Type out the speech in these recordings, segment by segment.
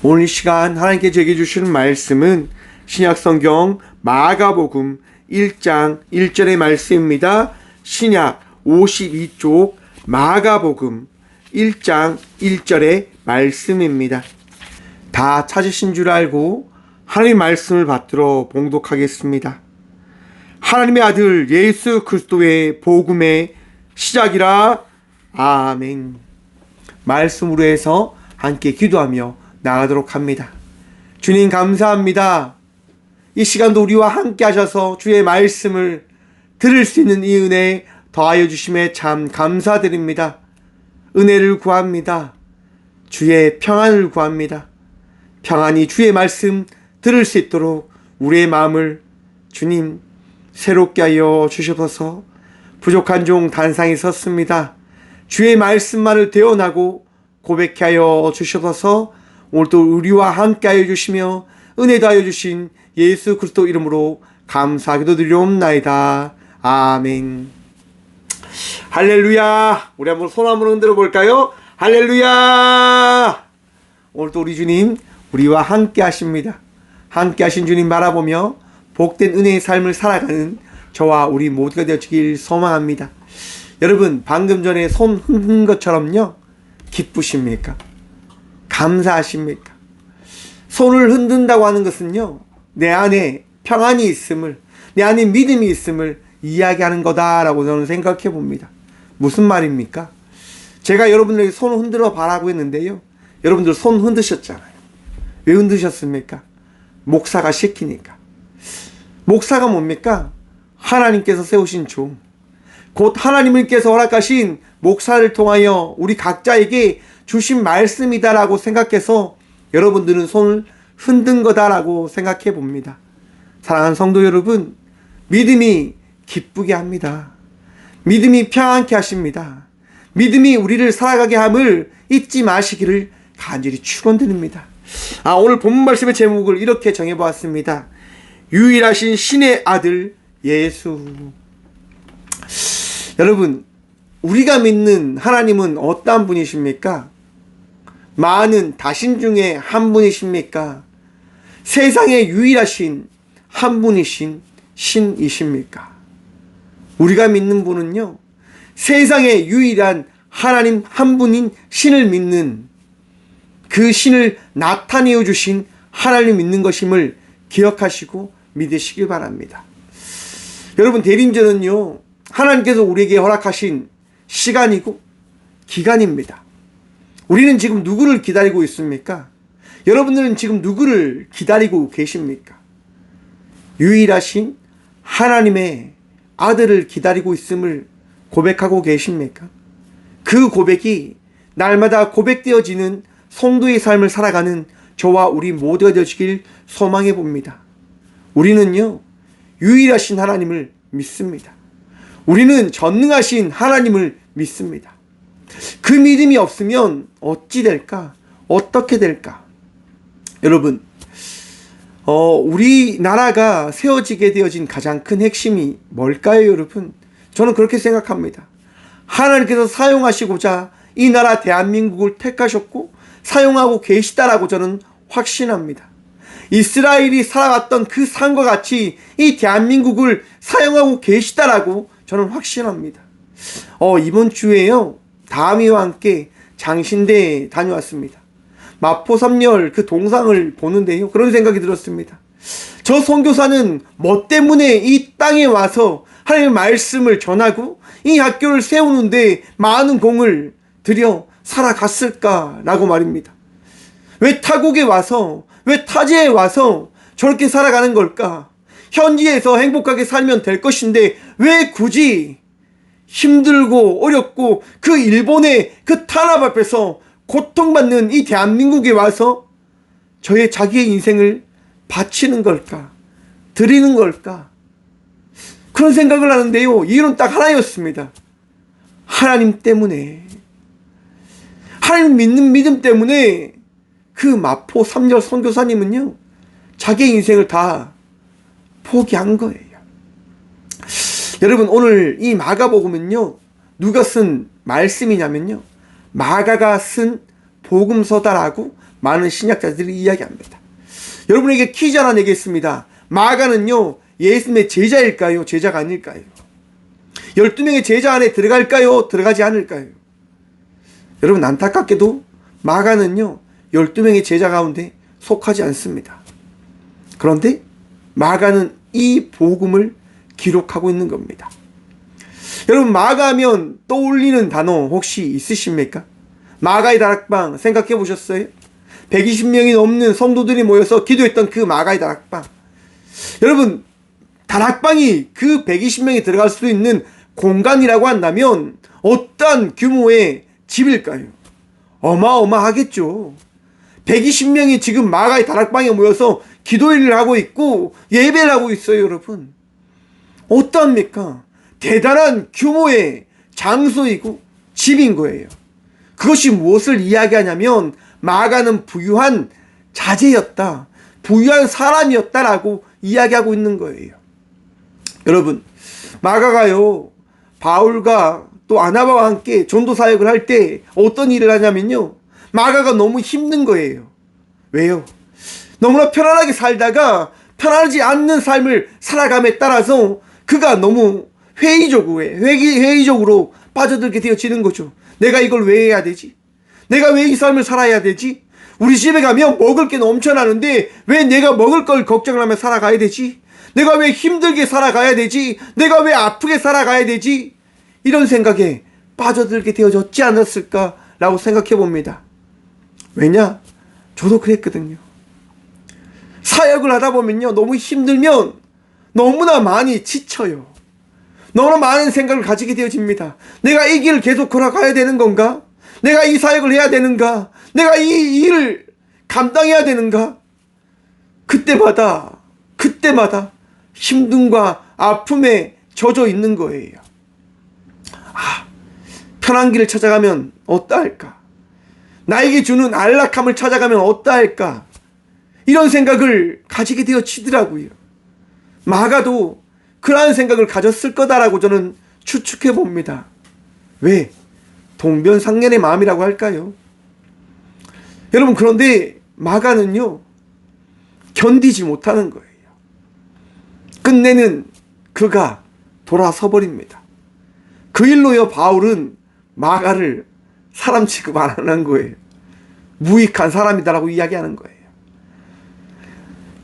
오늘 이 시간 하나님께 제게 주시는 말씀은 신약성경 마가복음 1장 1절의 말씀입니다. 신약 52쪽 마가복음 1장 1절의 말씀입니다. 다 찾으신 줄 알고 하나님의 말씀을 받들어 봉독하겠습니다. 하나님의 아들 예수 그리스도의 복음의 시작이라. 아멘. 말씀으로 해서 함께 기도하며 나가도록 합니다. 주님 감사합니다. 이 시간도 우리와 함께 하셔서 주의 말씀을 들을 수 있는 이 은혜 더하여 주심에 참 감사드립니다. 은혜를 구합니다. 주의 평안을 구합니다. 평안히 주의 말씀 들을 수 있도록 우리의 마음을 주님 새롭게 하여 주셔서 부족한 종 단상에 섰습니다. 주의 말씀만을 대언하고 고백해 하여 주셔서 오늘도 우리와 함께 하여 주시며 은혜 더하여 주신 예수 그리스도 이름으로 감사하기도 드리옵나이다. 아멘. 할렐루야. 우리 한번 손 한번 흔들어 볼까요? 할렐루야. 오늘도 우리 주님 우리와 함께 하십니다. 함께 하신 주님 바라보며 복된 은혜의 삶을 살아가는 저와 우리 모두가 되어지길 소망합니다. 여러분, 방금 전에 손 흔든 것처럼요, 기쁘십니까? 감사하십니까? 손을 흔든다고 하는 것은요, 내 안에 평안이 있음을, 내 안에 믿음이 있음을 이야기하는 거다라고 저는 생각해 봅니다. 무슨 말입니까? 제가 여러분들에게 손을 흔들어 바라고 했는데요, 여러분들 손 흔드셨잖아요. 왜 흔드셨습니까? 목사가 시키니까. 목사가 뭡니까? 하나님께서 세우신 종, 곧 하나님께서 허락하신 목사를 통하여 우리 각자에게 주신 말씀이다라고 생각해서 여러분들은 손을 흔든 거다라고 생각해 봅니다. 사랑하는 성도 여러분, 믿음이 기쁘게 합니다. 믿음이 평안케 하십니다. 믿음이 우리를 살아가게 함을 잊지 마시기를 간절히 축원드립니다. 오늘 본문 말씀의 제목을 이렇게 정해보았습니다. 유일하신 신의 아들 예수. 여러분, 우리가 믿는 하나님은 어떠한 분이십니까? 많은 다신 중에 한 분이십니까? 세상에 유일하신 한 분이신 신이십니까? 우리가 믿는 분은요, 세상에 유일한 하나님 한 분인 신을 믿는, 그 신을 나타내어 주신 하나님을 믿는 것임을 기억하시고 믿으시길 바랍니다. 여러분, 대림절은요, 하나님께서 우리에게 허락하신 시간이고 기간입니다. 우리는 지금 누구를 기다리고 있습니까? 여러분들은 지금 누구를 기다리고 계십니까? 유일하신 하나님의 아들을 기다리고 있음을 고백하고 계십니까? 그 고백이 날마다 고백되어지는 성도의 삶을 살아가는 저와 우리 모두가 되어지길 소망해 봅니다. 우리는요, 유일하신 하나님을 믿습니다. 우리는 전능하신 하나님을 믿습니다. 그 믿음이 없으면 어찌 될까? 어떻게 될까? 여러분, 우리나라가 세워지게 되어진 가장 큰 핵심이 뭘까요, 여러분? 저는 그렇게 생각합니다. 하나님께서 사용하시고자 이 나라 대한민국을 택하셨고 사용하고 계시다라고 저는 확신합니다. 이스라엘이 살아왔던 그 삶과 같이 이 대한민국을 사용하고 계시다라고 저는 확신합니다. 이번 주에요, 다미와 함께 장신대에 다녀왔습니다. 마포삼열 그 동상을 보는데요, 그런 생각이 들었습니다. 저 선교사는 뭐 때문에 이 땅에 와서 하나님의 말씀을 전하고 이 학교를 세우는데 많은 공을 들여 살아갔을까라고 말입니다. 왜 타국에 와서, 왜 타지에 와서 저렇게 살아가는 걸까? 현지에서 행복하게 살면 될 것인데 왜 굳이 힘들고 어렵고 그 일본의 그 탄압 앞에서 고통받는 이 대한민국에 와서 자기의 인생을 바치는 걸까? 드리는 걸까? 그런 생각을 하는데요, 이유는 딱 하나였습니다. 하나님 때문에, 하나님 믿는 믿음 때문에 그 마포 3열 선교사님은요, 자기의 인생을 다 포기한 거예요. 여러분, 오늘 이 마가복음은요, 누가 쓴 말씀이냐면요, 마가가 쓴 복음서다라고 많은 신약자들이 이야기합니다. 여러분에게 퀴즈 하나 내겠습니다. 마가는요, 예수님의 제자일까요? 제자가 아닐까요? 12명의 제자 안에 들어갈까요? 들어가지 않을까요? 여러분, 안타깝게도 마가는요, 12명의 제자 가운데 속하지 않습니다. 그런데 마가는 이 복음을 기록하고 있는 겁니다. 여러분, 마가하면 떠올리는 단어 혹시 있으십니까? 마가의 다락방 생각해 보셨어요? 120명이 넘는 성도들이 모여서 기도했던 그 마가의 다락방. 여러분, 다락방이 그 120명이 들어갈 수 있는 공간이라고 한다면 어떤 규모의 집일까요? 어마어마하겠죠. 120명이 지금 마가의 다락방에 모여서 기도회를 하고 있고 예배를 하고 있어요, 여러분. 어떠합니까? 대단한 규모의 장소이고 집인 거예요. 그것이 무엇을 이야기하냐면 마가는 부유한 자제였다, 부유한 사람이었다라고 이야기하고 있는 거예요. 여러분, 마가가요, 바울과 또 아나바와 함께 전도 사역을 할 때 어떤 일을 하냐면요, 마가가 너무 힘든 거예요. 왜요? 너무나 편안하게 살다가 편안하지 않는 삶을 살아감에 따라서 그가 너무 회의적으로 빠져들게 되어지는 거죠. 내가 이걸 왜 해야 되지? 내가 왜 이 삶을 살아야 되지? 우리 집에 가면 먹을 게 넘쳐나는데 왜 내가 먹을 걸 걱정을 하며 살아가야 되지? 내가 왜 힘들게 살아가야 되지? 내가 왜 아프게 살아가야 되지? 이런 생각에 빠져들게 되어졌지 않았을까라고 생각해 봅니다. 왜냐? 저도 그랬거든요. 사역을 하다 보면요, 너무 힘들면 너무나 많이 지쳐요. 너무나 많은 생각을 가지게 되어집니다. 내가 이 길을 계속 걸어가야 되는 건가? 내가 이 사역을 해야 되는가? 내가 이 일을 감당해야 되는가? 그때마다 힘듦과 아픔에 젖어 있는 거예요. 편한 길을 찾아가면 어떠할까? 나에게 주는 안락함을 찾아가면 어떠할까? 이런 생각을 가지게 되어지더라고요. 마가도 그러한 생각을 가졌을 거다라고 저는 추측해 봅니다. 왜? 동변상련의 마음이라고 할까요? 여러분, 그런데 마가는요, 견디지 못하는 거예요. 끝내는 그가 돌아서 버립니다. 그 일로요, 바울은 마가를 사람 취급 안 하는 거예요. 무익한 사람이다라고 이야기하는 거예요.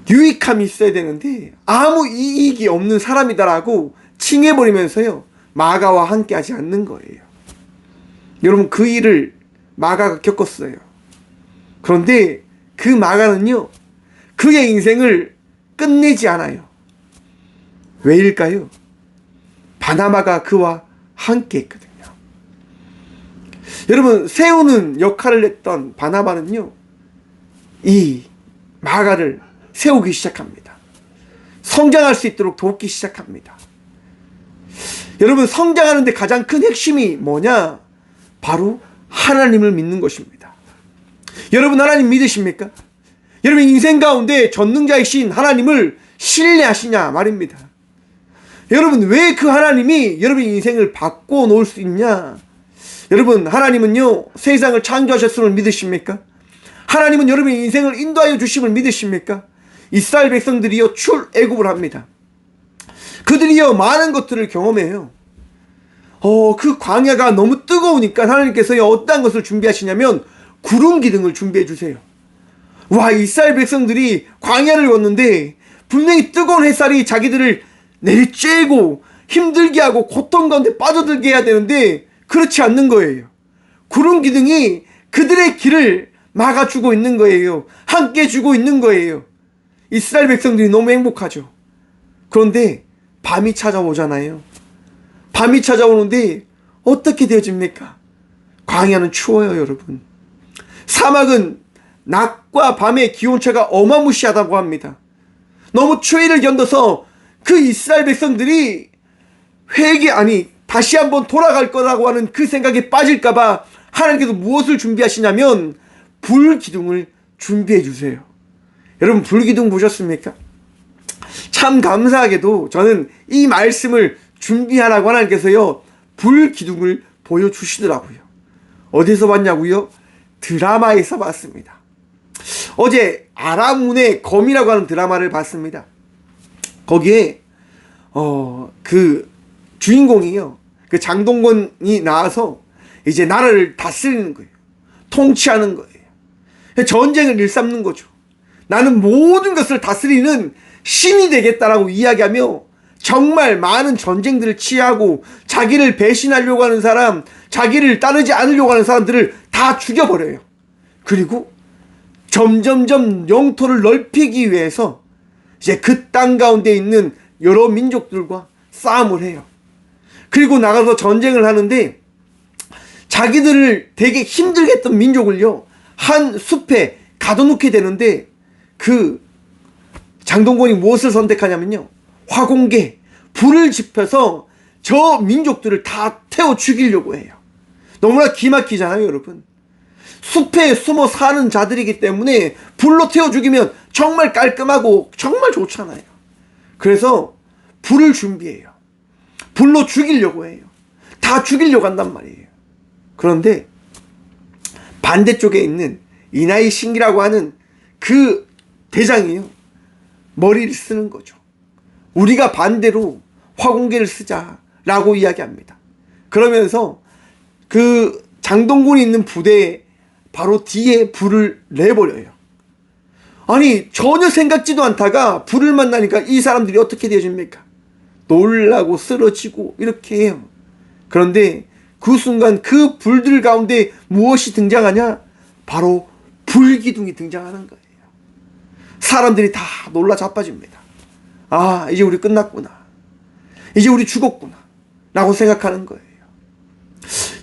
유익함이 있어야 되는데 아무 이익이 없는 사람이다라고 칭해버리면서요, 마가와 함께 하지 않는 거예요. 여러분, 그 일을 마가가 겪었어요. 그런데 그 마가는요, 그의 인생을 끝내지 않아요. 왜일까요? 바나바가 그와 함께 했거든요. 여러분, 세우는 역할을 했던 바나바는요, 이 마가를 세우기 시작합니다. 성장할 수 있도록 돕기 시작합니다. 여러분, 성장하는데 가장 큰 핵심이 뭐냐? 바로 하나님을 믿는 것입니다. 여러분, 하나님 믿으십니까? 여러분, 인생 가운데 전능자이신 하나님을 신뢰하시냐 말입니다. 여러분, 왜 그 하나님이 여러분 인생을 바꿔 놓을 수 있냐? 여러분, 하나님은요, 세상을 창조하셨음을 믿으십니까? 하나님은 여러분 인생을 인도하여 주심을 믿으십니까? 이스라엘 백성들이요, 출애굽을 합니다. 그들이요, 많은 것들을 경험해요. 그 광야가 너무 뜨거우니까 하나님께서요, 어떤 것을 준비하시냐면 구름 기둥을 준비해 주세요. 와, 이스라엘 백성들이 광야를 걷는데 분명히 뜨거운 햇살이 자기들을 내리쬐고 힘들게 하고 고통 가운데 빠져들게 해야 되는데 그렇지 않는 거예요. 구름 기둥이 그들의 길을 막아주고 있는 거예요. 함께 주고 있는 거예요. 이스라엘 백성들이 너무 행복하죠. 그런데 밤이 찾아오잖아요. 밤이 찾아오는데 어떻게 되어집니까? 광야는 추워요, 여러분. 사막은 낮과 밤의 기온차가 어마무시하다고 합니다. 너무 추위를 견뎌서 그 이스라엘 백성들이 다시 한번 돌아갈 거라고 하는 그 생각에 빠질까봐 하나님께서 무엇을 준비하시냐면 불기둥을 준비해 주세요. 여러분, 불기둥 보셨습니까? 참 감사하게도 저는 이 말씀을 준비하라고 하나님께서요, 불기둥을 보여주시더라고요. 어디서 봤냐고요? 드라마에서 봤습니다. 어제 아라문의 검이라고 하는 드라마를 봤습니다. 거기에 그 주인공이요, 그 장동건이 나와서 이제 나라를 다스리는 거예요. 통치하는 거예요. 전쟁을 일삼는 거죠. 나는 모든 것을 다스리는 신이 되겠다라고 이야기하며 정말 많은 전쟁들을 취하고 자기를 배신하려고 하는 사람, 자기를 따르지 않으려고 하는 사람들을 다 죽여버려요. 그리고 점점점 영토를 넓히기 위해서 이제 그 땅 가운데 있는 여러 민족들과 싸움을 해요. 그리고 나가서 전쟁을 하는데 자기들을 되게 힘들게 했던 민족을요, 한 숲에 가둬놓게 되는데 그 장동건이 무엇을 선택하냐면요, 화공계, 불을 지펴서 저 민족들을 다 태워 죽이려고 해요. 너무나 기막히잖아요, 여러분. 숲에 숨어 사는 자들이기 때문에 불로 태워 죽이면 정말 깔끔하고 정말 좋잖아요. 그래서 불을 준비해요. 불로 죽이려고 해요. 다 죽이려고 한단 말이에요. 그런데 반대쪽에 있는 이나이 신기라고 하는 그 대장이요, 머리를 쓰는 거죠. 우리가 반대로 화공계를 쓰자라고 이야기합니다. 그러면서 그 장동건이 있는 부대에 바로 뒤에 불을 내버려요. 아니, 전혀 생각지도 않다가 불을 만나니까 이 사람들이 어떻게 되어집니까? 놀라고 쓰러지고 이렇게 해요. 그런데 그 순간 그 불들 가운데 무엇이 등장하냐? 바로 불기둥이 등장하는 거예요. 사람들이 다 놀라 자빠집니다. 아, 이제 우리 끝났구나, 이제 우리 죽었구나 라고 생각하는 거예요.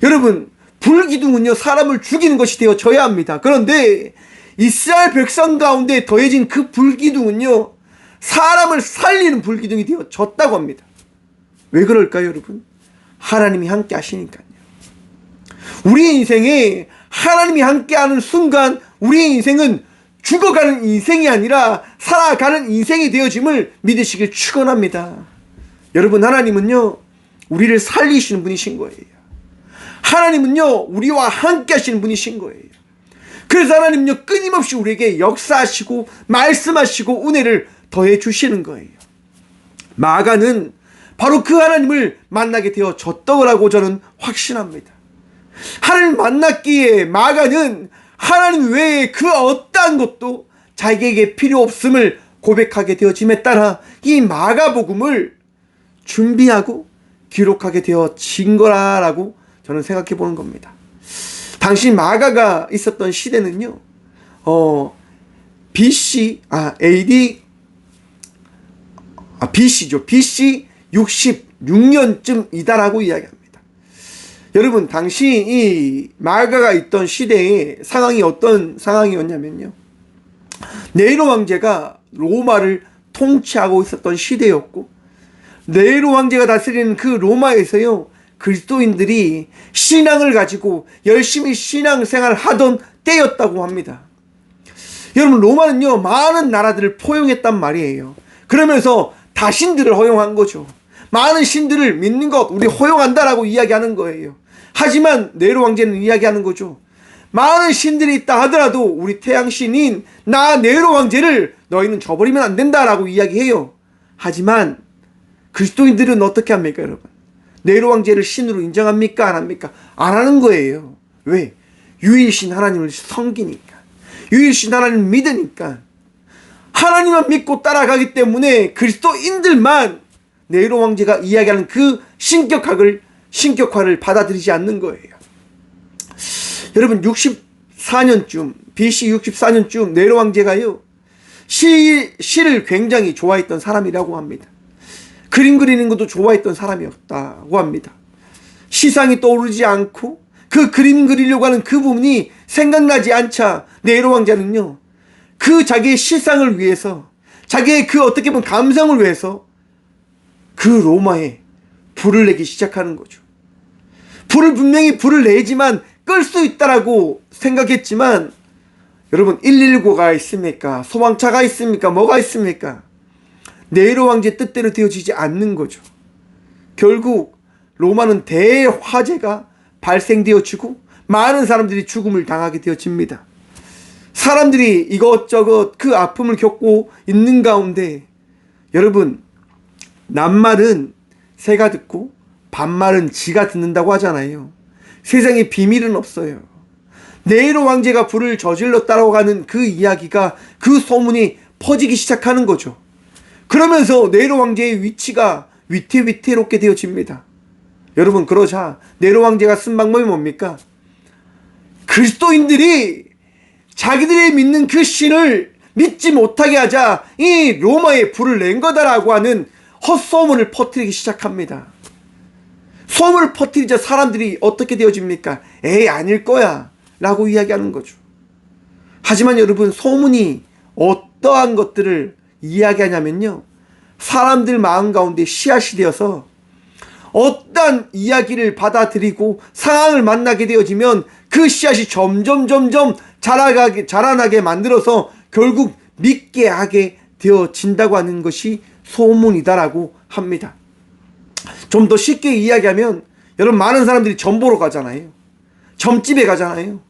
여러분, 불기둥은요, 사람을 죽이는 것이 되어져야 합니다. 그런데 이스라엘 백성 가운데 더해진 그 불기둥은요, 사람을 살리는 불기둥이 되어졌다고 합니다. 왜 그럴까요, 여러분? 하나님이 함께 하시니까요. 우리의 인생에 하나님이 함께하는 순간 우리의 인생은 죽어가는 인생이 아니라 살아가는 인생이 되어짐을 믿으시길 축원합니다. 여러분, 하나님은요, 우리를 살리시는 분이신 거예요. 하나님은요, 우리와 함께 하시는 분이신 거예요. 그래서 하나님은요, 끊임없이 우리에게 역사하시고 말씀하시고 은혜를 더해 주시는 거예요. 마가는 바로 그 하나님을 만나게 되어졌더라고 저는 확신합니다. 하나님을 만났기에 마가는 하나님 외에 그 어떠한 것도 자기에게 필요 없음을 고백하게 되어짐에 따라 이 마가복음을 준비하고 기록하게 되어진 거라고 저는 생각해 보는 겁니다. 당시 마가가 있었던 시대는요, BC죠. BC 66년쯤이다라고 이야기합니다. 여러분, 당시 이 마가가 있던 시대의 상황이 어떤 상황이었냐면요, 네로 황제가 로마를 통치하고 있었던 시대였고, 네로 황제가 다스리는 그 로마에서요, 그리스도인들이 신앙을 가지고 열심히 신앙생활을 하던 때였다고 합니다. 여러분, 로마는요, 많은 나라들을 포용했단 말이에요. 그러면서 다신들을 허용한 거죠. 많은 신들을 믿는 것 우리 허용한다라고 이야기하는 거예요. 하지만 네로 황제는 이야기하는 거죠. 많은 신들이 있다 하더라도 우리 태양신인 나 네로 황제를 너희는 저버리면 안 된다라고 이야기해요. 하지만 그리스도인들은 어떻게 합니까, 여러분? 네로 황제를 신으로 인정합니까, 안 합니까? 안 하는 거예요. 왜? 유일신 하나님을 섬기니까, 유일신 하나님을 믿으니까, 하나님만 믿고 따라가기 때문에 그리스도인들만 네로 황제가 이야기하는 그 신격화를 받아들이지 않는 거예요. 여러분, 64년쯤 BC 64년쯤 네로 황제가요, 시를 굉장히 좋아했던 사람이라고 합니다. 그림 그리는 것도 좋아했던 사람이었다고 합니다. 시상이 떠오르지 않고 그 그림 그리려고 하는 그 부분이 생각나지 않자 네로 황제는요, 그 자기의 시상을 위해서, 자기의 그 어떻게 보면 감성을 위해서 그 로마에 불을 내기 시작하는 거죠. 분명히 불을 내지만 끌 수 있다라고 생각했지만, 여러분, 119가 있습니까? 소방차가 있습니까? 뭐가 있습니까? 네로 황제 뜻대로 되어지지 않는 거죠. 결국 로마는 대화재가 발생되어지고 많은 사람들이 죽음을 당하게 되어집니다. 사람들이 이것저것 그 아픔을 겪고 있는 가운데 여러분, 낱말은 새가 듣고 반말은 쥐가 듣는다고 하잖아요. 세상에 비밀은 없어요. 네로 왕제가 불을 저질렀다라고 하는 그 이야기가, 그 소문이 퍼지기 시작하는 거죠. 그러면서 네로 왕제의 위치가 위태위태롭게 되어집니다. 여러분, 그러자 네로 왕제가 쓴 방법이 뭡니까? 그리스도인들이 자기들이 믿는 그 신을 믿지 못하게 하자 이 로마에 불을 낸 거다라고 하는 헛소문을 퍼뜨리기 시작합니다. 소문을 퍼뜨리자 사람들이 어떻게 되어집니까? 에이, 아닐 거야 라고 이야기하는 거죠. 하지만 여러분, 소문이 어떠한 것들을 이야기하냐면요, 사람들 마음 가운데 씨앗이 되어서 어떠한 이야기를 받아들이고 상황을 만나게 되어지면 그 씨앗이 점점 자라나게 만들어서 결국 믿게 하게 되어진다고 하는 것이 소문이다라고 합니다. 좀 더 쉽게 이야기하면, 여러분, 많은 사람들이 점 보러 가잖아요. 점집에 가잖아요.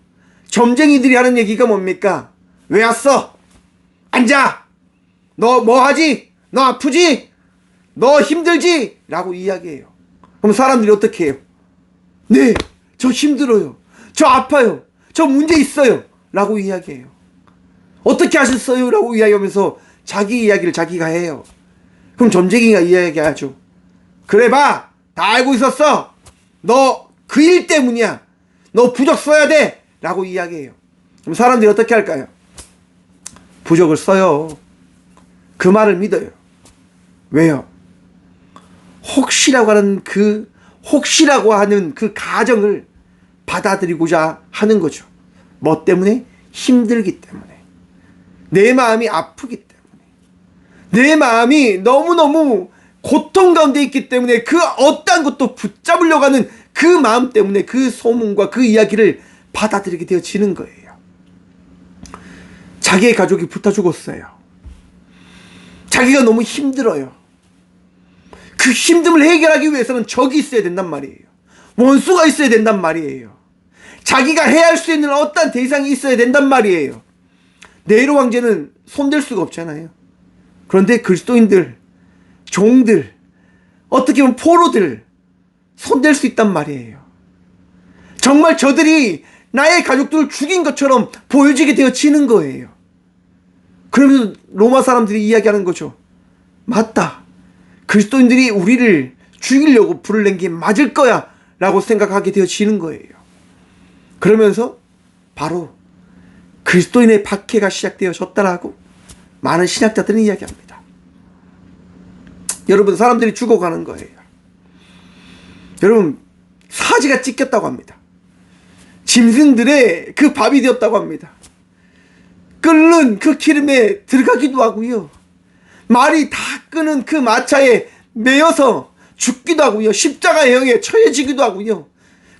점쟁이들이 하는 얘기가 뭡니까? 왜 왔어? 앉아! 너 뭐 하지? 너 아프지? 너 힘들지? 라고 이야기해요. 그럼 사람들이 어떻게 해요? 네, 저 힘들어요. 저 아파요. 저 문제 있어요. 라고 이야기해요. 어떻게 하셨어요? 라고 이야기하면서 자기 이야기를 자기가 해요. 그럼 점쟁이가 이야기하죠. 그래 봐! 다 알고 있었어! 너 그 일 때문이야! 너 부적 써야 돼! 라고 이야기해요. 그럼 사람들이 어떻게 할까요? 부적을 써요. 그 말을 믿어요. 왜요? 혹시라고 하는 그 가정을 받아들이고자 하는 거죠. 뭐 때문에? 힘들기 때문에. 내 마음이 아프기 때문에. 내 마음이 너무너무 고통 가운데 있기 때문에 그 어떠한 것도 붙잡으려고 하는 그 마음 때문에 그 소문과 그 이야기를 받아들이게 되어지는 거예요. 자기의 가족이 불타 죽었어요. 자기가 너무 힘들어요. 그 힘듦을 해결하기 위해서는 적이 있어야 된단 말이에요. 원수가 있어야 된단 말이에요. 자기가 해할 수 있는 어떤 대상이 있어야 된단 말이에요. 네로 왕제는 손댈 수가 없잖아요. 그런데 그리스도인들, 종들, 어떻게 보면 포로들 손댈 수 있단 말이에요. 정말 저들이 나의 가족들을 죽인 것처럼 보여지게 되어지는 거예요. 그러면서 로마 사람들이 이야기하는 거죠. 맞다. 그리스도인들이 우리를 죽이려고 불을 낸 게 맞을 거야 라고 생각하게 되어지는 거예요. 그러면서 바로 그리스도인의 박해가 시작되어졌다라고 많은 신학자들은 이야기합니다. 여러분, 사람들이 죽어가는 거예요. 여러분, 사지가 찢겼다고 합니다. 짐승들의 그 밥이 되었다고 합니다. 끓는 그 기름에 들어가기도 하고요. 말이 다 끄는 그 마차에 매여서 죽기도 하고요. 십자가형에 처해지기도 하고요.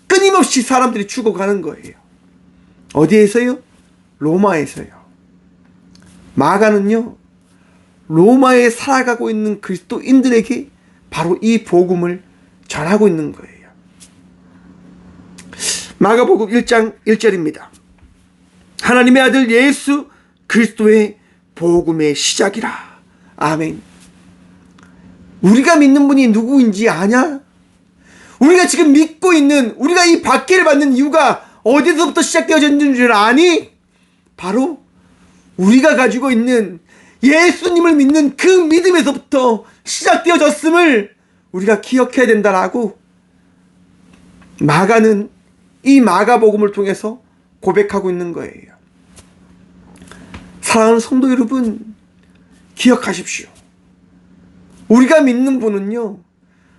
끊임없이 사람들이 죽어가는 거예요. 어디에서요? 로마에서요. 마가는요, 로마에 살아가고 있는 그리스도인들에게 바로 이 복음을 전하고 있는 거예요. 마가복음 1장 1절입니다. 하나님의 아들 예수 그리스도의 복음의 시작이라. 아멘. 우리가 믿는 분이 누구인지 아냐? 우리가 지금 믿고 있는, 우리가 이 박해를 받는 이유가 어디서부터 시작되어졌는 줄 아니? 바로 우리가 가지고 있는 예수님을 믿는 그 믿음에서부터 시작되어졌음을 우리가 기억해야 된다라고 마가는 이 마가복음을 통해서 고백하고 있는 거예요. 사랑하는 성도 여러분, 기억하십시오. 우리가 믿는 분은요,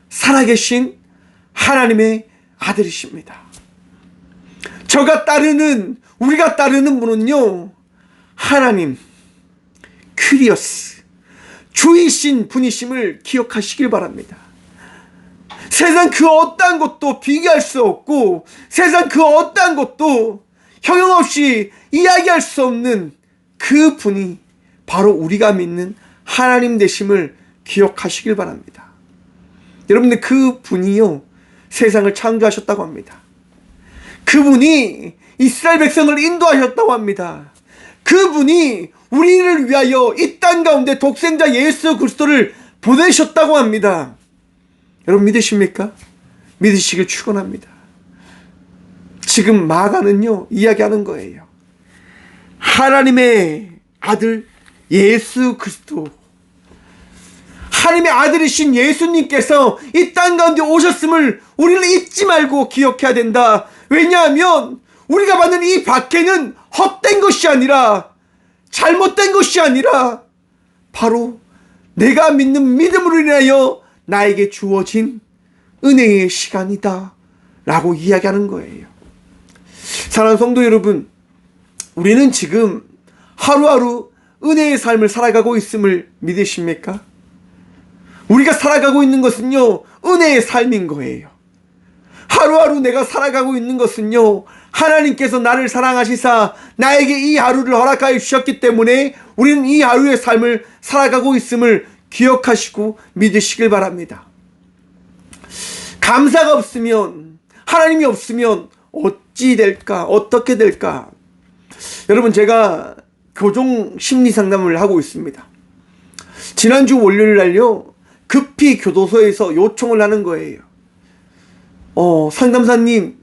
살아계신 하나님의 아들이십니다. 우리가 따르는 분은요, 하나님, 큐리어스, 주이신 분이심을 기억하시길 바랍니다. 세상 그 어떠한 것도 비교할 수 없고, 세상 그 어떠한 것도 형용없이 이야기할 수 없는 그 분이 바로 우리가 믿는 하나님 되심을 기억하시길 바랍니다. 여러분들, 그 분이요, 세상을 창조하셨다고 합니다. 그분이 이스라엘 백성을 인도하셨다고 합니다. 그분이 우리를 위하여 이 땅 가운데 독생자 예수 그리스도를 보내셨다고 합니다. 여러분 믿으십니까? 믿으시길 축원합니다. 지금 마가는요 이야기하는 거예요. 하나님의 아들 예수 그리스도, 하나님의 아들이신 예수님께서 이 땅 가운데 오셨음을 우리는 잊지 말고 기억해야 된다. 왜냐하면 우리가 받는 이 박해는 헛된 것이 아니라, 잘못된 것이 아니라 바로 내가 믿는 믿음으로 인하여 나에게 주어진 은혜의 시간이다 라고 이야기하는 거예요. 사랑하는 성도 여러분, 우리는 지금 하루하루 은혜의 삶을 살아가고 있음을 믿으십니까? 우리가 살아가고 있는 것은요 은혜의 삶인 거예요. 하루하루 내가 살아가고 있는 것은요 하나님께서 나를 사랑하시사 나에게 이 하루를 허락하여 주셨기 때문에 우리는 이 하루의 삶을 살아가고 있음을 기억하시고 믿으시길 바랍니다. 감사가 없으면, 하나님이 없으면 어찌 될까? 어떻게 될까? 여러분, 제가 교종 심리 상담을 하고 있습니다. 지난주 월요일 날요 급히 교도소에서 요청을 하는 거예요. 상담사님,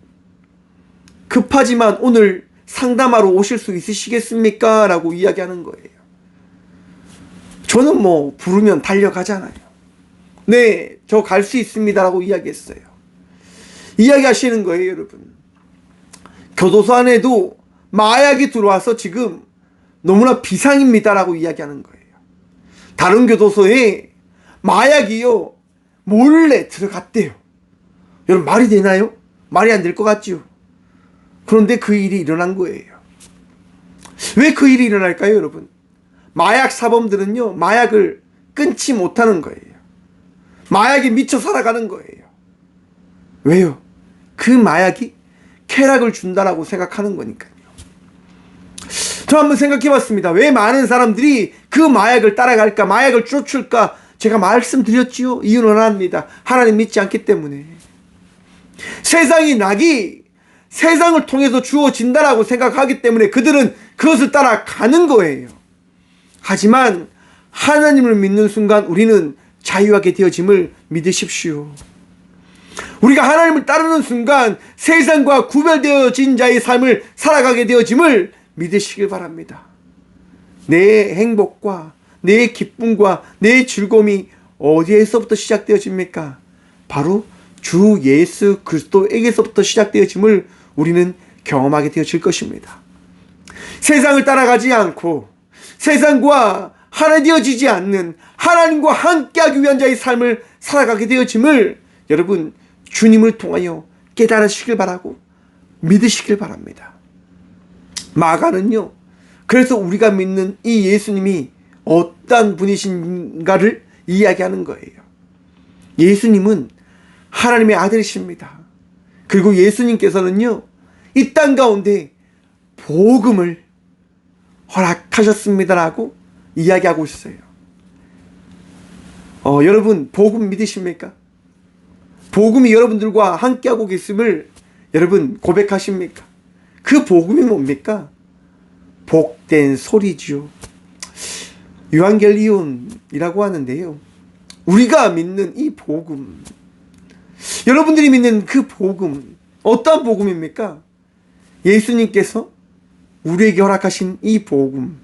급하지만 오늘 상담하러 오실 수 있으시겠습니까? 라고 이야기하는 거예요. 저는 뭐 부르면 달려가잖아요. 네, 저 갈 수 있습니다 라고 이야기했어요. 이야기하시는 거예요, 여러분. 교도소 안에도 마약이 들어와서 지금 너무나 비상입니다 라고 이야기하는 거예요. 다른 교도소에 마약이요 몰래 들어갔대요. 여러분, 말이 되나요? 말이 안 될 것 같지요? 그런데 그 일이 일어난 거예요. 왜 그 일이 일어날까요, 여러분? 마약 사범들은요 마약을 끊지 못하는 거예요. 마약에 미쳐 살아가는 거예요. 왜요? 그 마약이 쾌락을 준다라고 생각하는 거니까요. 저 한번 생각해 봤습니다. 왜 많은 사람들이 그 마약을 따라갈까, 마약을 쫓을까? 제가 말씀드렸지요. 이유는 하나입니다. 하나님 믿지 않기 때문에. 세상이 낙이 세상을 통해서 주어진다라고 생각하기 때문에 그들은 그것을 따라가는 거예요. 하지만 하나님을 믿는 순간 우리는 자유하게 되어짐을 믿으십시오. 우리가 하나님을 따르는 순간 세상과 구별되어진 자의 삶을 살아가게 되어짐을 믿으시길 바랍니다. 내 행복과 내 기쁨과 내 즐거움이 어디에서부터 시작되어집니까? 바로 주 예수 그리스도에게서부터 시작되어짐을 우리는 경험하게 되어질 것입니다. 세상을 따라가지 않고 세상과 하나 되어지지 않는 하나님과 함께하기 위한 자의 삶을 살아가게 되어짐을 여러분 주님을 통하여 깨달으시길 바라고 믿으시길 바랍니다. 마가는요 그래서 우리가 믿는 이 예수님이 어떤 분이신가를 이야기하는 거예요. 예수님은 하나님의 아들이십니다. 그리고 예수님께서는요 이 땅 가운데 복음을 허락하셨습니다라고 이야기하고 있어요. 여러분 복음 믿으십니까? 복음이 여러분들과 함께하고 계심을 여러분 고백하십니까? 그 복음이 뭡니까? 복된 소리지요. 유한겔리온이라고 하는데요. 우리가 믿는 이 복음, 여러분들이 믿는 그 복음, 어떠한 복음입니까? 예수님께서 우리에게 허락하신 이 복음.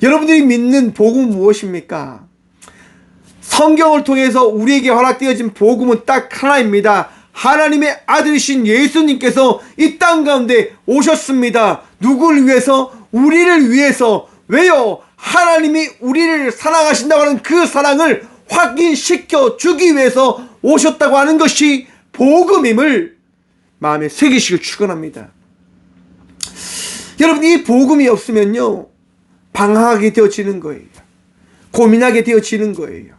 여러분들이 믿는 복음은 무엇입니까? 성경을 통해서 우리에게 허락되어진 복음은 딱 하나입니다. 하나님의 아들이신 예수님께서 이 땅 가운데 오셨습니다. 누구를 위해서? 우리를 위해서. 왜요? 하나님이 우리를 사랑하신다고 하는 그 사랑을 확인시켜 주기 위해서 오셨다고 하는 것이 복음임을 마음에 새기시길 축원합니다. 여러분, 이 복음이 없으면요 방황하게 되어지는 거예요. 고민하게 되어지는 거예요.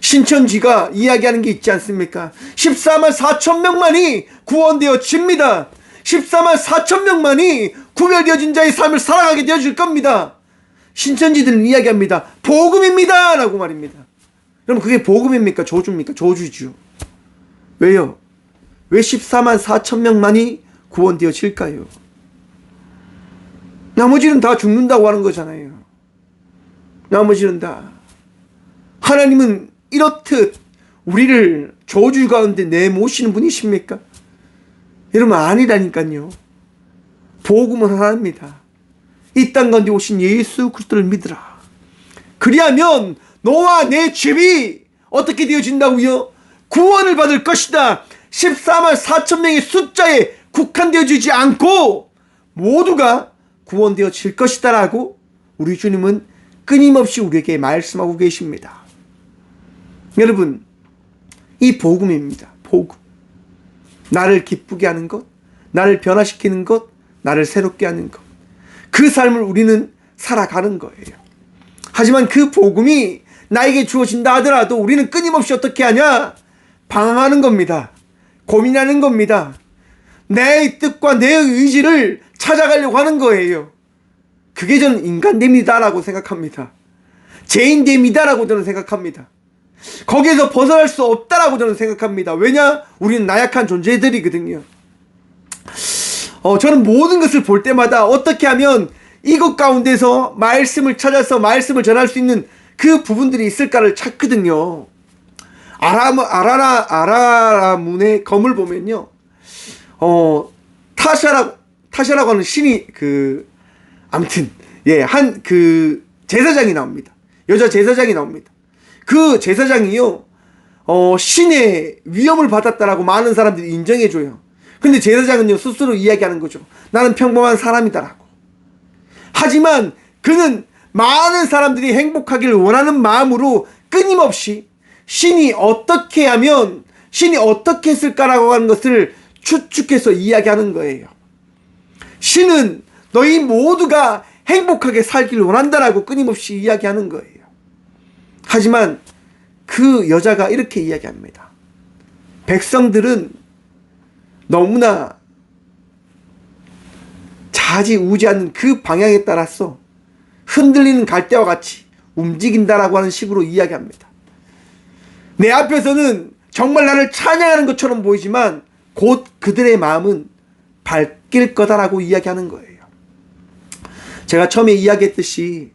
신천지가 이야기하는 게 있지 않습니까? 14만 4천 명만이 구원되어집니다. 14만 4천 명만이 구별되어진 자의 삶을 살아가게 되어질 겁니다. 신천지들은 이야기합니다. 복음입니다 라고 말입니다. 그럼 그게 복음입니까? 저주입니까? 저주죠. 왜요? 왜 14만 4천 명만이 구원되어질까요? 나머지는 다 죽는다고 하는 거잖아요. 나머지는 다. 하나님은 이렇듯 우리를 저주 가운데 내모시는 분이십니까? 여러분, 아니라니까요. 복음은 하나입니다. 이 땅 가운데 오신 예수 그리스도를 믿으라. 그리하면 너와 내 집이 어떻게 되어진다고요? 구원을 받을 것이다. 14만 4천 명의 숫자에 국한되어지지 않고 모두가 구원되어질 것이다 라고 우리 주님은 끊임없이 우리에게 말씀하고 계십니다. 여러분, 이 복음입니다. 복음. 나를 기쁘게 하는 것, 나를 변화시키는 것, 나를 새롭게 하는 것. 그 삶을 우리는 살아가는 거예요. 하지만 그 복음이 나에게 주어진다 하더라도 우리는 끊임없이 어떻게 하냐? 방황하는 겁니다. 고민하는 겁니다. 내 뜻과 내 의지를 찾아가려고 하는 거예요. 그게 저는 인간됨이다라고 생각합니다. 죄인됨이다라고 저는 생각합니다. 거기에서 벗어날 수 없다라고 저는 생각합니다. 왜냐? 우리는 나약한 존재들이거든요. 저는 모든 것을 볼 때마다 어떻게 하면 이것 가운데서 말씀을 찾아서 말씀을 전할 수 있는 그 부분들이 있을까를 찾거든요. 아라라문의 검을 보면요. 타샤라고 하는 신이 아무튼 제사장이 나옵니다. 여자 제사장이 나옵니다. 그 제사장이요, 신의 위엄을 받았다라고 많은 사람들이 인정해줘요. 근데 제사장은요, 스스로 이야기하는 거죠. 나는 평범한 사람이다라고. 하지만 그는 많은 사람들이 행복하기를 원하는 마음으로 끊임없이 신이 어떻게 하면, 신이 어떻게 했을까라고 하는 것을 추측해서 이야기하는 거예요. 신은 너희 모두가 행복하게 살기를 원한다라고 끊임없이 이야기하는 거예요. 하지만 그 여자가 이렇게 이야기합니다. 백성들은 너무나 좌지우지하는 그 방향에 따라서 흔들리는 갈대와 같이 움직인다라고 하는 식으로 이야기합니다. 내 앞에서는 정말 나를 찬양하는 것처럼 보이지만 곧 그들의 마음은 밝길 거다라고 이야기하는 거예요. 제가 처음에 이야기했듯이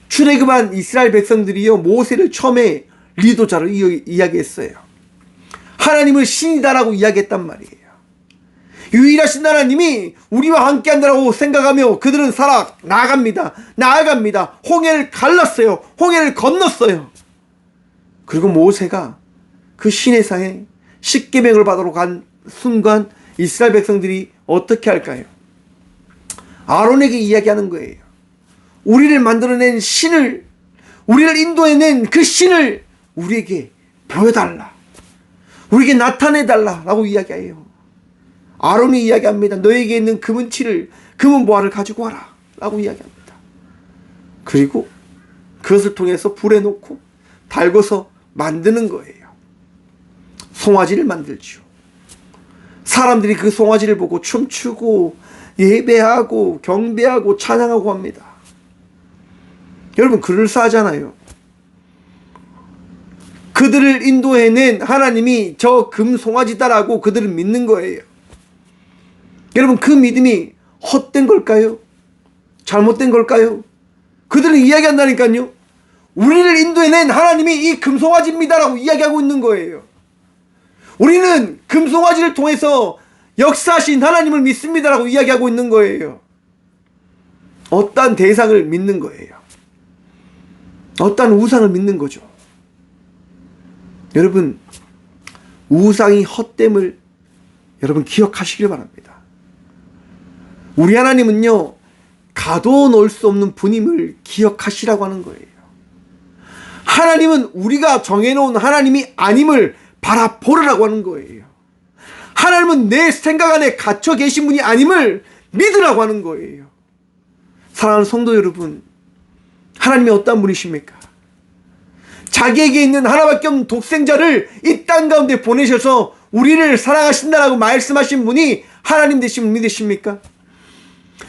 출애굽한 이스라엘 백성들이요, 모세를 처음에 리더자로 이야기했어요. 하나님을 신이다라고 이야기했단 말이에요. 유일하신 하나님이 우리와 함께 한다라고 생각하며 그들은 나아갑니다. 홍해를 갈랐어요. 홍해를 건넜어요. 그리고 모세가 그 시내산에 십계명을 받으러 간 순간 이스라엘 백성들이 어떻게 할까요? 아론에게 이야기하는 거예요. 우리를 만들어낸 신을, 우리를 인도해낸 그 신을 우리에게 보여달라, 우리에게 나타내달라 라고 이야기해요. 아론이 이야기합니다. 너에게 있는 금은치를, 금은보화를 가지고 와라 라고 이야기합니다. 그리고 그것을 통해서 불에 놓고 달궈서 만드는 거예요. 송아지를 만들죠. 사람들이 그 송아지를 보고 춤추고 예배하고 경배하고 찬양하고 합니다. 여러분, 그럴싸하잖아요. 그들을 인도해낸 하나님이 저 금송아지다라고 그들은 믿는 거예요. 여러분, 그 믿음이 헛된 걸까요? 잘못된 걸까요? 그들은 이야기한다니까요. 우리를 인도해낸 하나님이 이 금송아지입니다라고 이야기하고 있는 거예요. 우리는 금송아지를 통해서 역사하신 하나님을 믿습니다라고 이야기하고 있는 거예요. 어떠한 대상을 믿는 거예요. 어떠한 우상을 믿는 거죠. 여러분, 우상이 헛됨을 여러분 기억하시길 바랍니다. 우리 하나님은요, 가둬놓을 수 없는 분임을 기억하시라고 하는 거예요. 하나님은 우리가 정해놓은 하나님이 아님을 바라보라고 하는 거예요. 하나님은 내 생각 안에 갇혀 계신 분이 아님을 믿으라고 하는 거예요. 사랑하는 성도 여러분, 하나님이 어떤 분이십니까? 자기에게 있는 하나밖에 없는 독생자를 이 땅 가운데 보내셔서 우리를 사랑하신다라고 말씀하신 분이 하나님 되신 분 믿으십니까?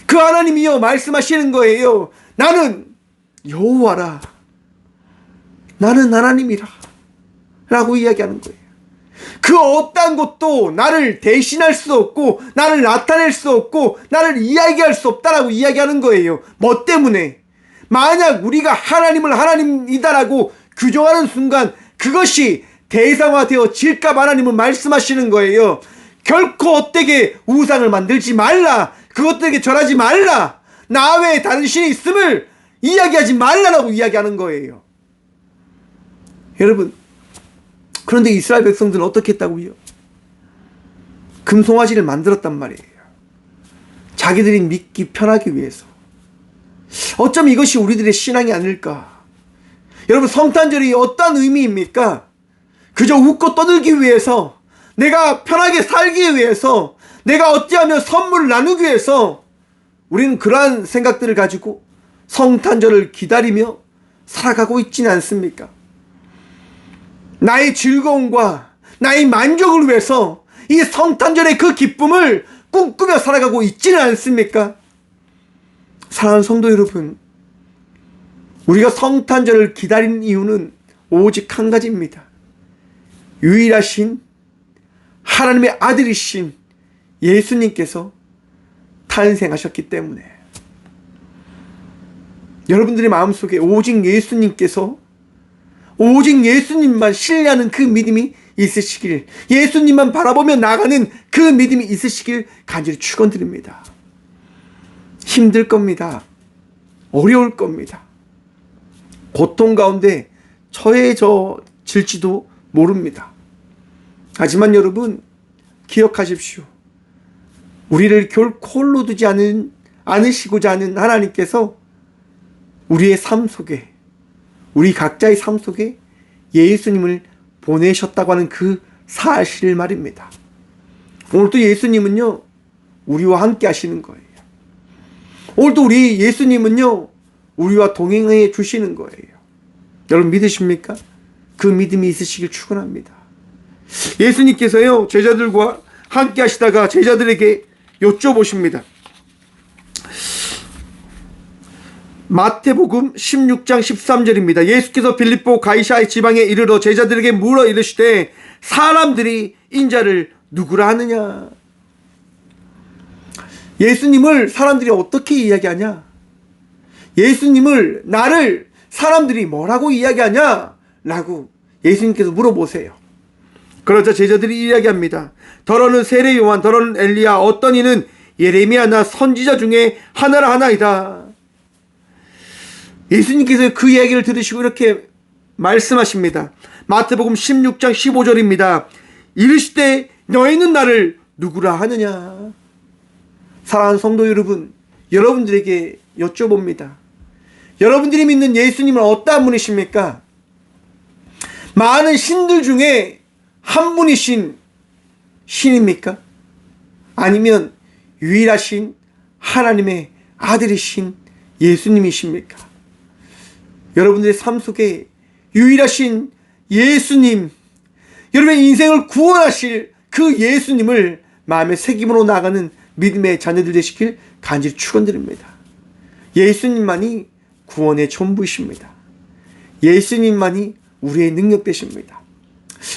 그 하나님이요, 말씀하시는 거예요. 나는 여호와라, 나는 하나님이라 라고 이야기하는 거예요. 그 어떠한 것도 나를 대신할 수 없고 나를 나타낼 수 없고 나를 이야기할 수 없다라고 이야기하는 거예요. 뭐 때문에? 만약 우리가 하나님을 하나님이다라고 규정하는 순간 그것이 대상화되어질까 봐 하나님은 말씀하시는 거예요. 결코 헛되게 우상을 만들지 말라. 그것들에게 절하지 말라. 나 외에 다른 신이 있음을 이야기하지 말라라고 이야기하는 거예요. 여러분, 그런데 이스라엘 백성들은 어떻게 했다고요? 금송아지를 만들었단 말이에요. 자기들이 믿기 편하기 위해서. 어쩜 이것이 우리들의 신앙이 아닐까? 여러분, 성탄절이 어떤 의미입니까? 그저 웃고 떠들기 위해서, 내가 편하게 살기 위해서, 내가 어찌하면 선물을 나누기 위해서 우리는 그러한 생각들을 가지고 성탄절을 기다리며 살아가고 있지는 않습니까? 나의 즐거움과 나의 만족을 위해서 이 성탄절의 그 기쁨을 꿈꾸며 살아가고 있지는 않습니까? 사랑하는 성도 여러분, 우리가 성탄절을 기다리는 이유는 오직 한 가지입니다. 유일하신 하나님의 아들이신 예수님께서 탄생하셨기 때문에. 여러분들의 마음속에 오직 예수님께서, 오직 예수님만 신뢰하는 그 믿음이 있으시길, 예수님만 바라보며 나가는 그 믿음이 있으시길 간절히 축원드립니다. 힘들 겁니다. 어려울 겁니다. 고통 가운데 처해질지도 모릅니다. 하지만 여러분, 기억하십시오. 우리를 결코 홀로 두지 않으시고자 하는 하나님께서 우리의 삶 속에, 우리 각자의 삶 속에 예수님을 보내셨다고 하는 그 사실을 말입니다. 오늘도 예수님은요, 우리와 함께 하시는 거예요. 오늘도 우리 예수님은요, 우리와 동행해 주시는 거예요. 여러분 믿으십니까? 그 믿음이 있으시길 축원합니다. 예수님께서요, 제자들과 함께 하시다가 제자들에게 여쭤보십니다. 마태복음 16장 13절입니다. 예수께서 빌립보 가이사의 지방에 이르러 제자들에게 물어 이르시되 사람들이 인자를 누구라 하느냐? 예수님을 사람들이 어떻게 이야기하냐? 예수님을, 나를 사람들이 뭐라고 이야기하냐? 라고 예수님께서 물어보세요. 그러자 제자들이 이야기합니다. 더러는 세례 요한, 더러는 엘리야, 어떤 이는 예레미야나 선지자 중에 하나라 하나이다. 예수님께서 그 이야기를 들으시고 이렇게 말씀하십니다. 마태복음 16장 15절입니다. 이르시되 너희는 나를 누구라 하느냐? 사랑하는 성도 여러분, 여러분들에게 여쭤봅니다. 여러분들이 믿는 예수님은 어떠한 분이십니까? 많은 신들 중에 한 분이신 신입니까? 아니면 유일하신 하나님의 아들이신 예수님이십니까? 여러분들의 삶 속에 유일하신 예수님, 여러분의 인생을 구원하실 그 예수님을 마음의 새김으로 나가는 믿음의 자녀들 되시길 간절히 축원드립니다. 예수님만이 구원의 전부이십니다. 예수님만이 우리의 능력 되십니다.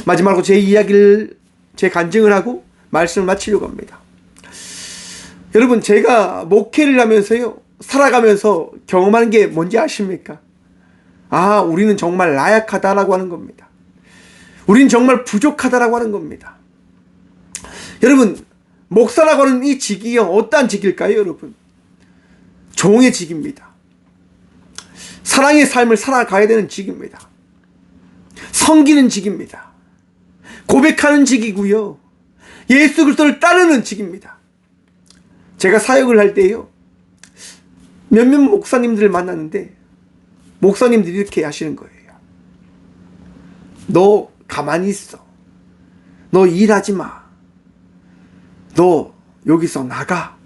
마지막으로 제 간증을 하고 말씀을 마치려고 합니다. 여러분, 제가 목회를 하면서요, 살아가면서 경험하는 게 뭔지 아십니까? 아, 우리는 정말 나약하다라고 하는 겁니다. 우리는 정말 부족하다라고 하는 겁니다. 여러분, 목사라고 하는 이 직이요, 어떠한 직일까요, 여러분? 종의 직입니다. 사랑의 삶을 살아가야 되는 직입니다. 섬기는 직입니다. 고백하는 직이고요, 예수 그리스도를 따르는 직입니다. 제가 사역을 할 때요, 몇몇 목사님들을 만났는데 목사님들이 이렇게 하시는 거예요. 너 가만히 있어. 너 일하지 마. 너 여기서 나가.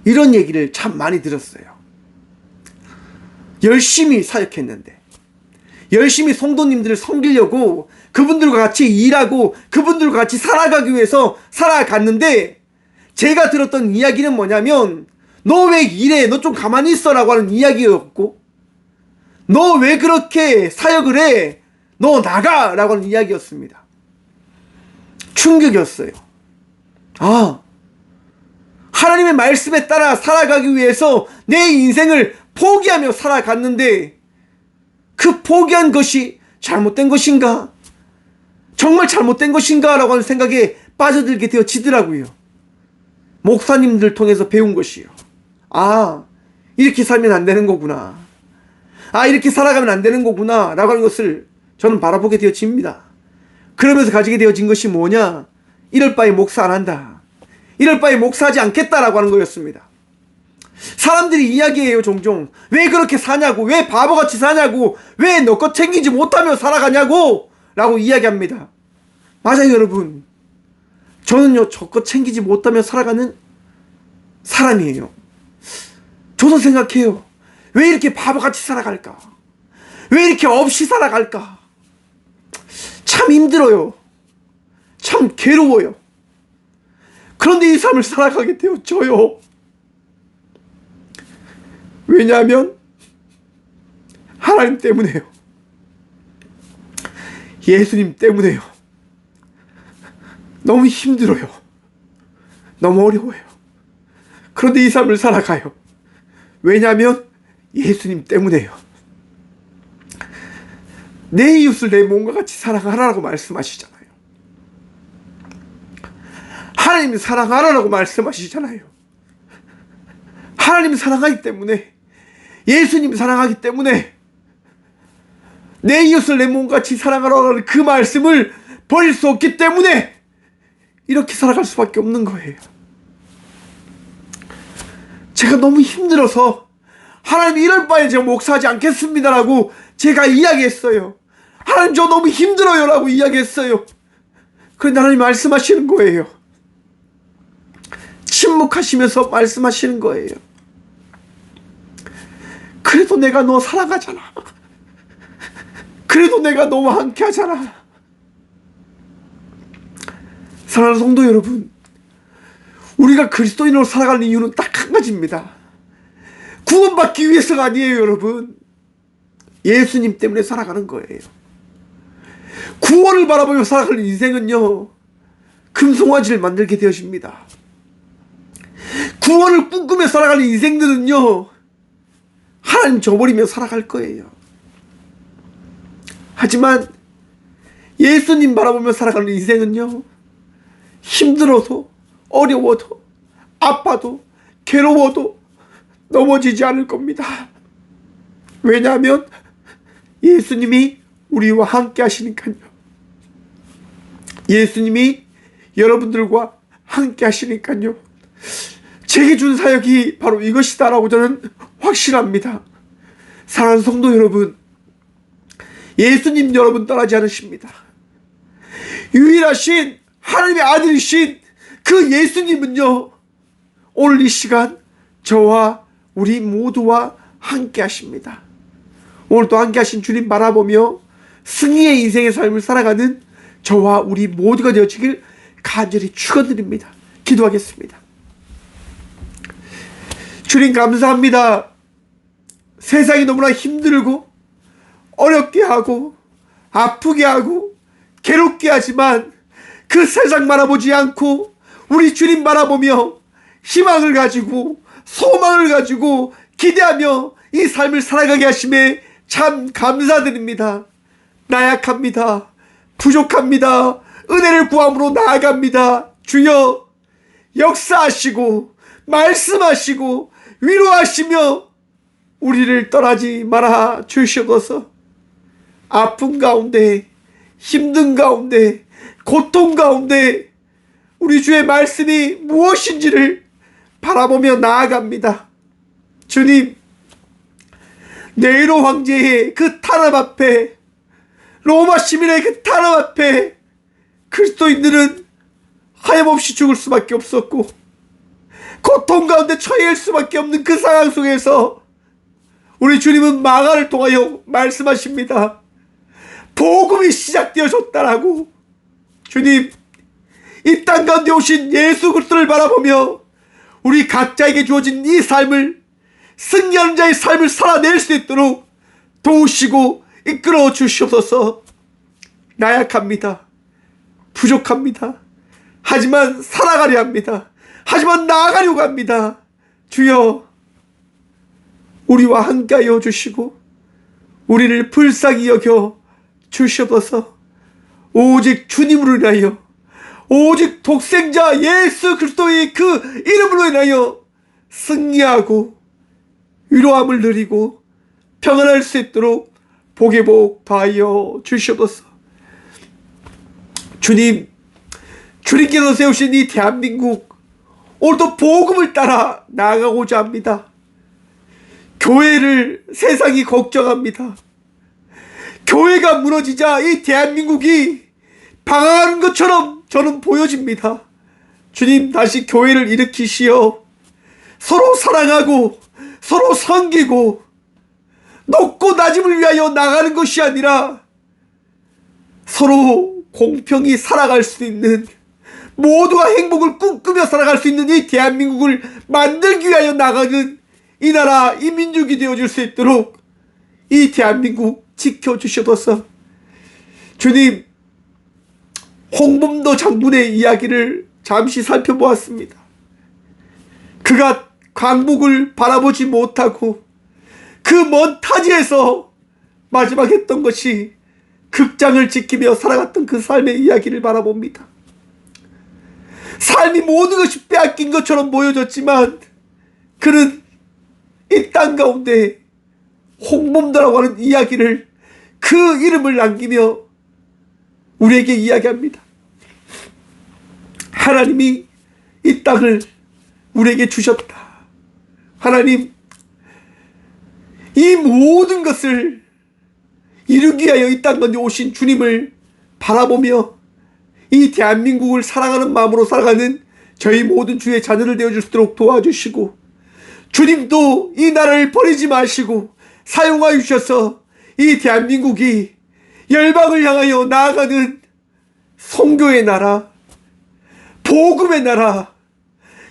이런 얘기를 참 많이 들었어요. 열심히 사역했는데, 열심히 성도님들을 섬기려고 그분들과 같이 일하고 그분들과 같이 살아가기 위해서 살아갔는데, 제가 들었던 이야기는 뭐냐면, 너 왜 일해? 너 좀 가만히 있어라고 하는 이야기였고, 너 왜 그렇게 사역을 해? 너 나가! 라고 하는 이야기였습니다. 충격이었어요. 아, 하나님의 말씀에 따라 살아가기 위해서 내 인생을 포기하며 살아갔는데 그 포기한 것이 잘못된 것인가? 정말 잘못된 것인가? 라고 하는 생각에 빠져들게 되어지더라고요. 목사님들 통해서 배운 것이요. 아, 이렇게 살면 안 되는 거구나. 아, 이렇게 살아가면 안 되는 거구나. 라고 하는 것을 저는 바라보게 되어집니다. 그러면서 가지게 되어진 것이 뭐냐? 이럴 바에 목사 안 한다. 이럴 바에 목사하지 않겠다라고 하는 거였습니다. 사람들이 이야기해요, 종종. 왜 그렇게 사냐고, 왜 바보같이 사냐고, 왜 너 것 챙기지 못하며 살아가냐고 라고 이야기합니다. 맞아요, 여러분. 저는요, 저 것 챙기지 못하며 살아가는 사람이에요. 저도 생각해요. 왜 이렇게 바보같이 살아갈까? 왜 이렇게 없이 살아갈까? 참 힘들어요. 참 괴로워요. 그런데 이 삶을 살아가게 되었죠. 왜냐하면 하나님 때문에요. 예수님 때문에요. 너무 힘들어요. 너무 어려워요. 그런데 이 삶을 살아가요. 왜냐하면 예수님 때문에요. 내 이웃을 내 몸과 같이 사랑하라고 말씀하시잖아요. 하나님 사랑하라고 말씀하시잖아요. 하나님 사랑하기 때문에, 예수님 사랑하기 때문에 내 이웃을 내 몸과 같이 사랑하라고 하는 그 말씀을 버릴 수 없기 때문에 이렇게 살아갈 수밖에 없는 거예요. 제가 너무 힘들어서 하나님 이럴 바에 제가 목사하지 않겠습니다라고 제가 이야기했어요. 하나님 저 너무 힘들어요 라고 이야기했어요. 그런데 하나님 말씀하시는 거예요. 침묵하시면서 말씀하시는 거예요. 그래도 내가 너 사랑하잖아. 그래도 내가 너와 함께 하잖아. 사랑하는 성도 여러분, 우리가 그리스도인으로 살아가는 이유는 딱 한 가지입니다. 구원받기 위해서가 아니에요, 여러분. 예수님 때문에 살아가는 거예요. 구원을 바라보며 살아가는 인생은요, 금송아지를 만들게 되어집니다. 구원을 꿈꾸며 살아가는 인생들은요, 하나님 저버리며 살아갈 거예요. 하지만 예수님 바라보며 살아가는 인생은요, 힘들어도, 어려워도, 아파도, 괴로워도 넘어지지 않을 겁니다. 왜냐하면 예수님이 우리와 함께 하시니까요. 예수님이 여러분들과 함께 하시니까요. 제게 준 사역이 바로 이것이다라고 저는 확신합니다. 사랑하는 성도 여러분, 예수님 여러분 떠나지 않으십니다. 유일하신 하나님의 아들이신 그 예수님은요, 오늘 이 시간 저와 우리 모두와 함께 하십니다. 오늘도 함께 하신 주님 바라보며 승리의 인생의 삶을 살아가는 저와 우리 모두가 되어지길 간절히 축원드립니다. 기도하겠습니다. 주님 감사합니다. 세상이 너무나 힘들고 어렵게 하고 아프게 하고 괴롭게 하지만 그 세상 바라보지 않고 우리 주님 바라보며 희망을 가지고 소망을 가지고 기대하며 이 삶을 살아가게 하심에 참 감사드립니다. 나약합니다. 부족합니다. 은혜를 구함으로 나아갑니다. 주여 역사하시고 말씀하시고 위로하시며 우리를 떠나지 말아 주시옵소서. 아픔 가운데, 힘든 가운데, 고통 가운데 우리 주의 말씀이 무엇인지를 바라보며 나아갑니다. 주님, 네로 황제의 그 탄압 앞에, 로마 시민의 그 탄압 앞에 그리스도인들은 하염없이 죽을 수밖에 없었고 고통 가운데 처해일 수밖에 없는 그 상황 속에서 우리 주님은 마가를 통하여 말씀하십니다. 복음이 시작되어졌다라고. 주님, 이 땅 가운데 오신 예수 그리스도를 바라보며 우리 각자에게 주어진 이 삶을, 승리하는 자의 삶을 살아낼 수 있도록 도우시고 이끌어 주시옵소서. 나약합니다. 부족합니다. 하지만 살아가려 합니다. 하지만 나아가려고 합니다. 주여, 우리와 함께하여 주시고 우리를 불쌍히 여겨 주시옵소서. 오직 주님으로 인하여, 오직 독생자 예수 그리스도의 그 이름으로 인하여 승리하고 위로함을 누리고 평안할 수 있도록 복의 복 더하여 주시옵소서. 주님, 주님께서 세우신 이 대한민국, 오늘도 복음을 따라 나아가고자 합니다. 교회를 세상이 걱정합니다. 교회가 무너지자 이 대한민국이 방황하는 것처럼 저는 보여집니다. 주님, 다시 교회를 일으키시어 서로 사랑하고 서로 섬기고 높고 낮음을 위하여 나가는 것이 아니라 서로 공평히 살아갈 수 있는, 모두가 행복을 꿈꾸며 살아갈 수 있는 이 대한민국을 만들기 위하여 나가는 이 나라, 이 민족이 되어줄 수 있도록 이 대한민국 지켜주셔서. 주님, 홍범도 장군의 이야기를 잠시 살펴보았습니다. 그가 광복을 바라보지 못하고 그 먼 타지에서 마지막 했던 것이 극장을 지키며 살아갔던 그 삶의 이야기를 바라봅니다. 삶이 모든 것이 빼앗긴 것처럼 보여졌지만 그는 이 땅 가운데 홍범도라고 하는 이야기를, 그 이름을 남기며 우리에게 이야기합니다. 하나님이 이 땅을 우리에게 주셨다. 하나님, 이 모든 것을 이루기 위하여 이 땅 가운데 오신 주님을 바라보며 이 대한민국을 사랑하는 마음으로 살아가는 저희 모든 주의 자녀를 되어줄 수 있도록 도와주시고, 주님도 이 나라를 버리지 마시고 사용하여 주셔서 이 대한민국이 열방을 향하여 나아가는 선교의 나라, 복음의 나라,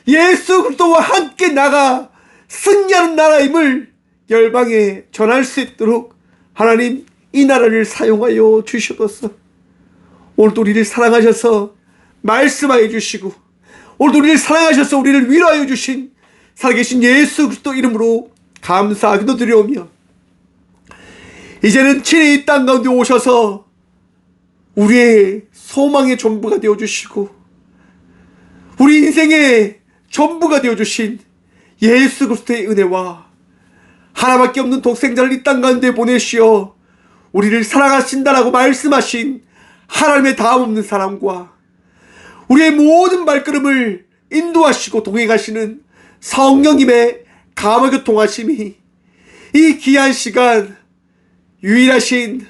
예수 그리스도와 함께 나가 승리하는 나라임을 열방에 전할 수 있도록 하나님, 이 나라를 사용하여 주시옵소서. 오늘도 우리를 사랑하셔서 말씀하여 주시고, 오늘도 우리를 사랑하셔서 우리를 위로하여 주신 살아계신 예수 그리스도 이름으로 감사하기도 드려오며, 이제는 친히 이 땅 가운데 오셔서 우리의 소망의 전부가 되어주시고 우리 인생의 전부가 되어주신 예수 그리스도의 은혜와 하나밖에 없는 독생자를 이 땅 가운데 보내시어 우리를 사랑하신다라고 말씀하신 하나님의 다함없는 사랑과 우리의 모든 발걸음을 인도하시고 동행하시는 성령님의 감화교통하심이 이 귀한 시간 유일하신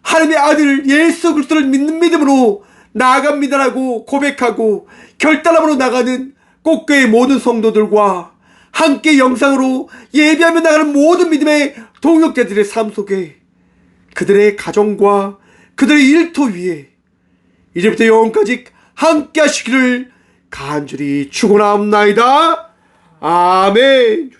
하나님의 아들 예수 그리스도를 믿는 믿음으로 나아갑니다라고 고백하고 결단함으로 나가는 꽃교회 모든 성도들과 함께 영상으로 예배하며 나가는 모든 믿음의 동역자들의 삶 속에 그들의 가정과 그들의 일터 위에 이제부터 영원까지 함께 하시기를 간절히 축원하옵나이다. 아멘.